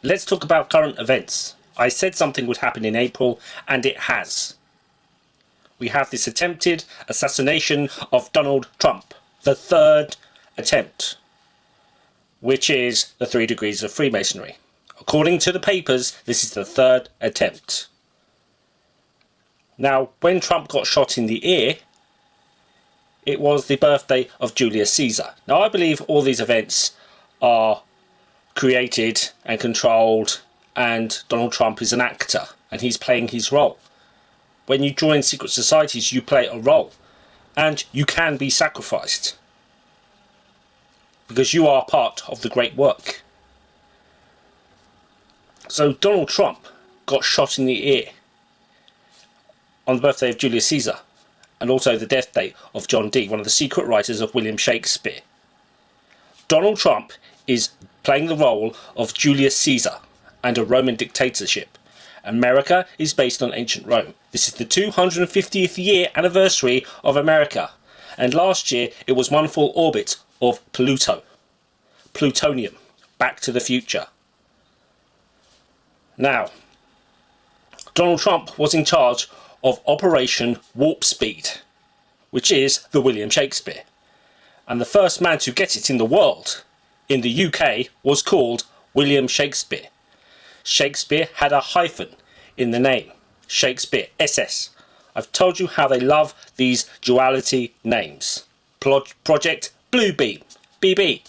Let's talk about current events. I said something would happen in April, and it has. We have this attempted assassination of Donald Trump, the third attempt, which is the 3 degrees of Freemasonry. According to the papers, this is the third attempt. Now, when Trump got shot in the ear, it was the birthday of Julius Caesar. Now, I believe all these events are created and controlled, and Donald Trump is an actor, and he's playing his role. When you join secret societies, you play a role, and you can be sacrificed, because you are part of the great work. So Donald Trump got shot in the ear on the birthday of Julius Caesar, and also the death date of John Dee, one of the secret writers of William Shakespeare. Donald Trump is playing the role of Julius Caesar and a Roman dictatorship. America is based on ancient Rome. This is the 250th year anniversary of America, and last year it was one full orbit of Pluto. Plutonium. Back to the future. Now, Donald Trump was in charge of Operation Warp Speed, which is the William Shakespeare. And the first man to get it in the world, in the UK, was called William Shakespeare. Shakespeare had a hyphen in the name. Shakespeare, SS. I've told you how they love these duality names. Project Bluebeam, BB.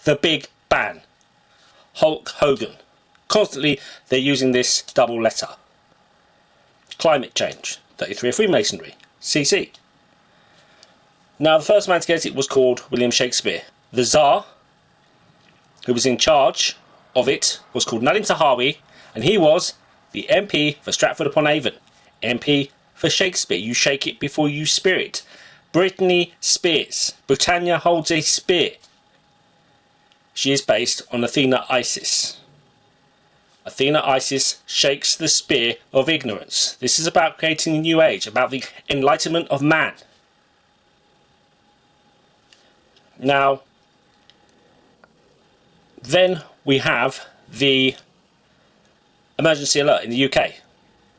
The Big Bang. Hulk Hogan. Constantly they're using this double letter. Climate change, 33 of Freemasonry, CC. Now the first man to get it was called William Shakespeare. The Tsar, who was in charge of it, was called Nadim Zahawi, and he was the MP for Stratford-upon-Avon. MP for Shakespeare. You shake it before you spear it. Britney Spears. Britannia holds a spear. She is based on Athena Isis. Athena Isis shakes the spear of ignorance. This is about creating a new age, about the enlightenment of man. Now, then we have the emergency alert in the UK.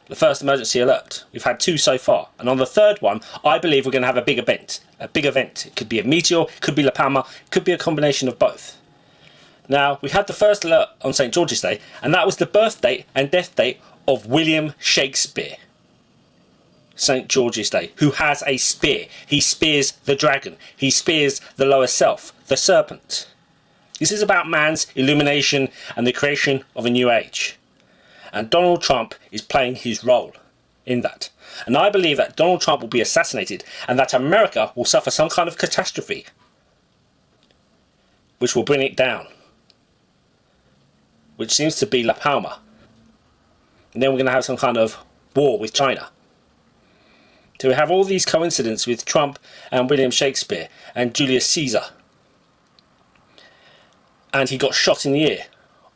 The first emergency alert. We've had 2 so far. And on the third one, I believe we're going to have a big event. A big event. It could be a meteor, it could be La Palma, it could be a combination of both. Now, we had the first alert on St. George's Day, and that was the birth date and death date of William Shakespeare. St. George's Day, who has a spear. He spears the dragon. He spears the lower self, the serpent. This is about man's illumination and the creation of a new age. And Donald Trump is playing his role in that. And I believe that Donald Trump will be assassinated, and that America will suffer some kind of catastrophe, which will bring it down, which seems to be La Palma. And then we're going to have some kind of war with China. So we have all these coincidences with Trump and William Shakespeare and Julius Caesar. And he got shot in the ear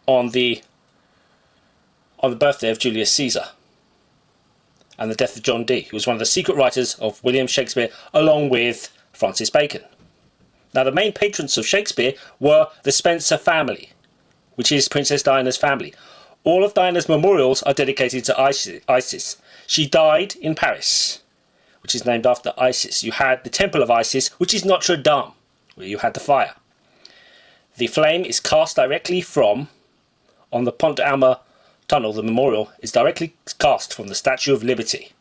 on the birthday of Julius Caesar. And the death of John Dee, who was one of the secret writers of William Shakespeare, along with Francis Bacon. Now, the main patrons of Shakespeare were the Spencer family, which is Princess Diana's family. All of Diana's memorials are dedicated to Isis. She died in Paris, which is named after Isis. You had the Temple of Isis, which is Notre Dame, where you had the fire. The flame is cast directly from, on the Pont d'Alma tunnel, the memorial is directly cast from the Statue of Liberty.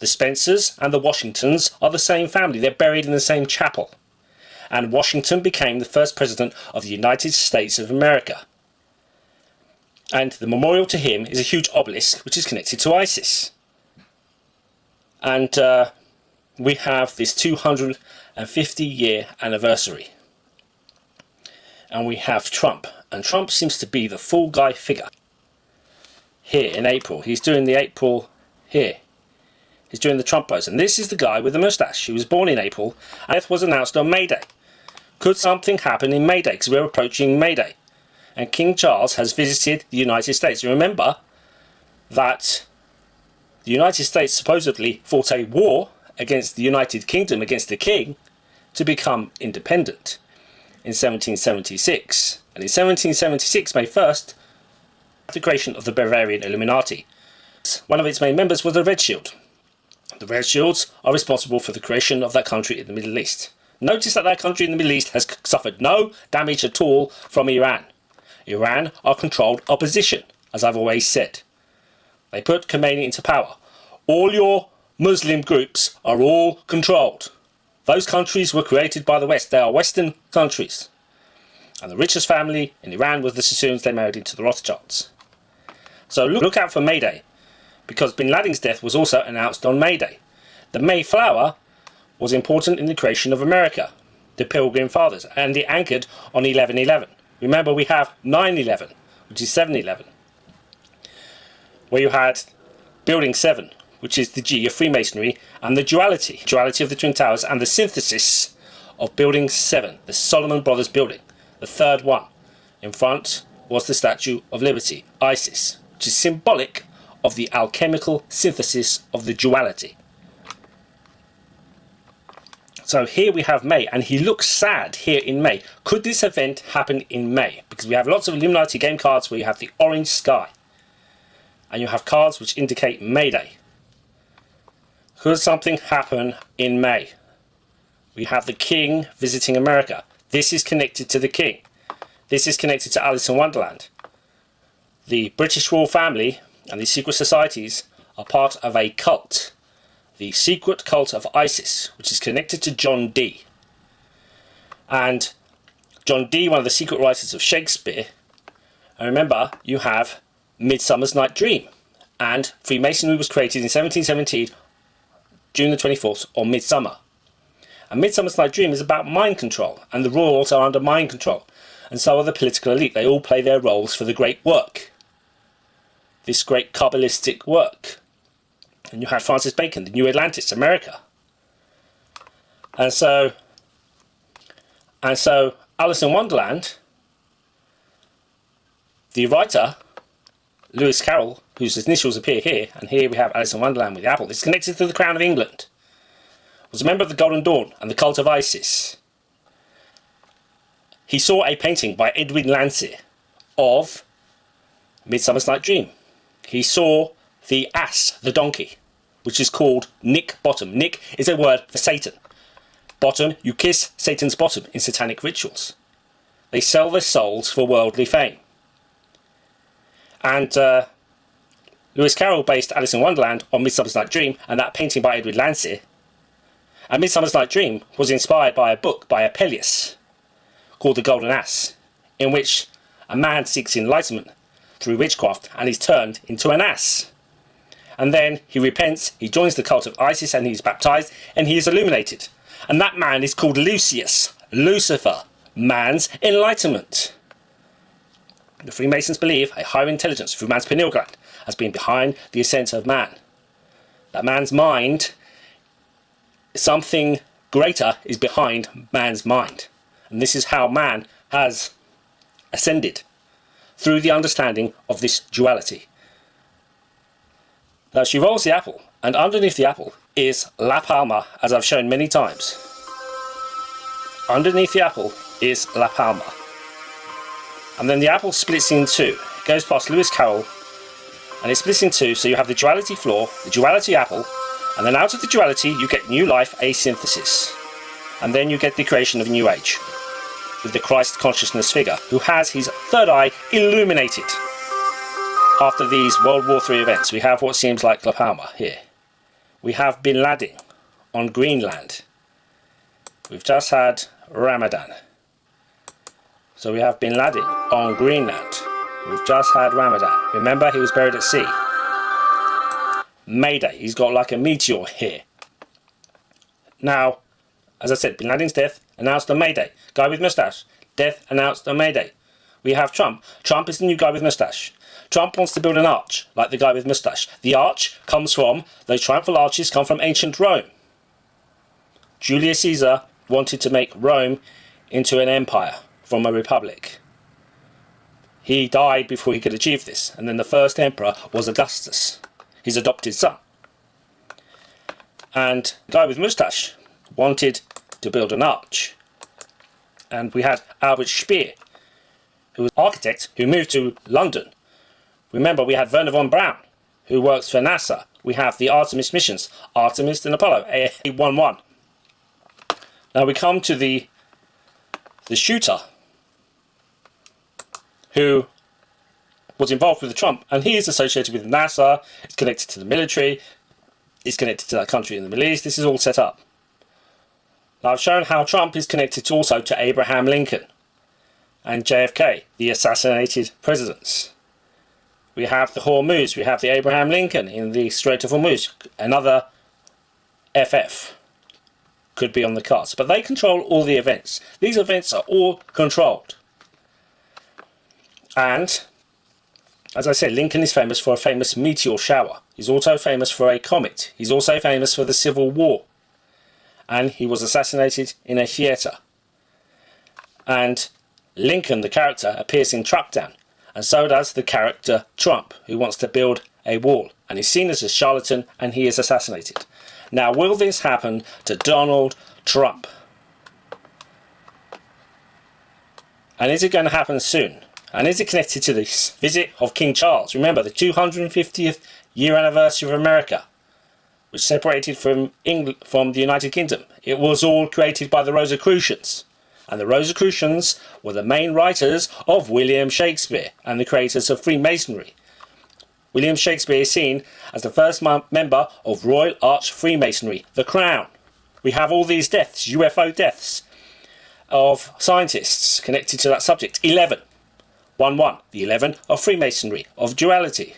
The Spencers and the Washingtons are the same family. They're buried in the same chapel. And Washington became the first president of the United States of America. And the memorial to him is a huge obelisk which is connected to Isis. And we have this 250-year anniversary. And we have Trump. And Trump seems to be the fall guy figure. Here in April. He's doing the April here. He's doing the Trump pose. And this is the guy with the moustache. He was born in April, and it was announced on May Day. Could something happen in May Day? Because we're approaching May Day. And King Charles has visited the United States. You remember that the United States supposedly fought a war against the United Kingdom, against the King, to become independent in 1776. And in 1776, May 1st, the creation of the Bavarian Illuminati. One of its main members was the Red Shield. The Red Shields are responsible for the creation of that country in the Middle East. Notice that country in the Middle East has suffered no damage at all from Iran. Iran are controlled opposition, as I've always said. They put Khomeini into power. All your Muslim groups are all controlled. Those countries were created by the West. They are Western countries. And the richest family in Iran was the Sassoons. They married into the Rothschilds. So look out for May Day, because Bin Laden's death was also announced on May Day. The Mayflower was important in the creation of America, the Pilgrim Fathers, and it anchored on 11/11. Remember, we have 9/11, which is 7/11, where you had Building 7, which is the G of Freemasonry, and the duality of the Twin Towers, and the synthesis of Building 7, the Solomon Brothers building, the third one. In front was the Statue of Liberty, Isis, which is symbolic of the alchemical synthesis of the duality. So here we have May, and he looks sad here in May. Could this event happen in May? Because we have lots of Illuminati game cards where you have the orange sky, and you have cards which indicate May Day. Could something happen in May? We have the King visiting America. This is connected to the King. This is connected to Alice in Wonderland. The British royal family and the secret societies are part of a cult. The secret cult of Isis, which is connected to John Dee. And John Dee, one of the secret writers of Shakespeare. And remember, you have Midsummer's Night Dream. And Freemasonry was created in 1717, June the 24th, or Midsummer. And Midsummer's Night Dream is about mind control, and the royals are under mind control. And so are the political elite. They all play their roles for the great work. This great Kabbalistic work. And you had Francis Bacon, the New Atlantis, America. And so Alice in Wonderland, the writer, Lewis Carroll, whose initials appear here, and here we have Alice in Wonderland with the apple, is connected to the Crown of England, was a member of the Golden Dawn and the cult of Isis. He saw a painting by Edwin Landseer of Midsummer's Night Dream. He saw the ass, the donkey, which is called Nick Bottom. Nick is a word for Satan. Bottom, you kiss Satan's bottom in satanic rituals. They sell their souls for worldly fame. And Lewis Carroll based Alice in Wonderland on Midsummer's Night Dream and that painting by Edwin Landseer. And Midsummer's Night Dream was inspired by a book by Apelles called The Golden Ass, in which a man seeks enlightenment through witchcraft and is turned into an ass. And then he repents, he joins the cult of Isis, and he's baptized, and he is illuminated. And that man is called Lucius, Lucifer, man's enlightenment. The Freemasons believe a higher intelligence through man's pineal gland has been behind the ascent of man. That man's mind, something greater is behind man's mind. And this is how man has ascended, through the understanding of this duality. Now she rolls the apple, and underneath the apple is La Palma, as I've shown many times. Underneath the apple is La Palma. And then the apple splits in two. It goes past Lewis Carroll, and it splits in two, so you have the duality floor, the duality apple, and then out of the duality you get new life, asynthesis. And then you get the creation of a new age, with the Christ consciousness figure, who has his third eye illuminated. After these World War III events, we have what seems like La Palma here. We have Bin Laden on Greenland. We've just had Ramadan. So we have Bin Laden on Greenland. We've just had Ramadan. Remember, he was buried at sea. May Day, he's got like a meteor here. Now, as I said, Bin Laden's death announced on May Day. Guy with moustache, death announced on May Day. We have Trump. Trump is the new guy with moustache. Trump wants to build an arch, like the guy with moustache. The arch comes from, those triumphal arches come from ancient Rome. Julius Caesar wanted to make Rome into an empire from a republic. He died before he could achieve this, and then the first emperor was Augustus, his adopted son. And the guy with moustache wanted to build an arch. And we had Albert Speer, who was an architect who moved to London Remember, we had Werner von Braun, who works for NASA. We have the Artemis missions, Artemis and Apollo, A11. Now we come to the shooter who was involved with Trump, and he is associated with NASA, it's connected to the military, it's connected to that country in the Middle East. This is all set up. Now I've shown how Trump is connected also to Abraham Lincoln and JFK, the assassinated presidents. We have the Hormuz, we have the Abraham Lincoln in the Strait of Hormuz. Another FF could be on the cards, but they control all the events. These events are all controlled. And as I said, Lincoln is famous for a famous meteor shower. He's also famous for a comet. He's also famous for the Civil War. And he was assassinated in a theatre. And Lincoln, the character, appears in Truckdown. And so does the character Trump, who wants to build a wall. And he's seen as a charlatan, and he is assassinated. Now, will this happen to Donald Trump? And is it going to happen soon? And is it connected to this visit of King Charles? Remember, the 250th year anniversary of America, which separated from England, from the United Kingdom. It was all created by the Rosicrucians. And the Rosicrucians were the main writers of William Shakespeare and the creators of Freemasonry. William Shakespeare is seen as the first member of Royal Arch Freemasonry, the Crown. We have all these deaths, UFO deaths, of scientists connected to that subject. 11. 1-1. The 11 of Freemasonry, of duality.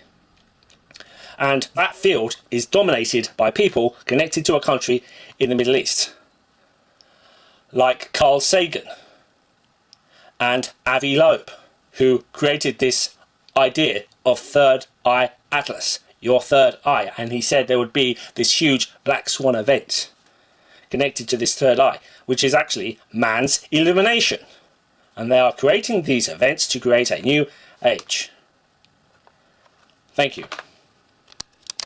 And that field is dominated by people connected to a country in the Middle East, like Carl Sagan and Avi Loeb, who created this idea of third eye atlas, your third eye, and he said there would be this huge black swan event connected to this third eye, which is actually man's illumination. And they are creating these events to create a new age. Thank you.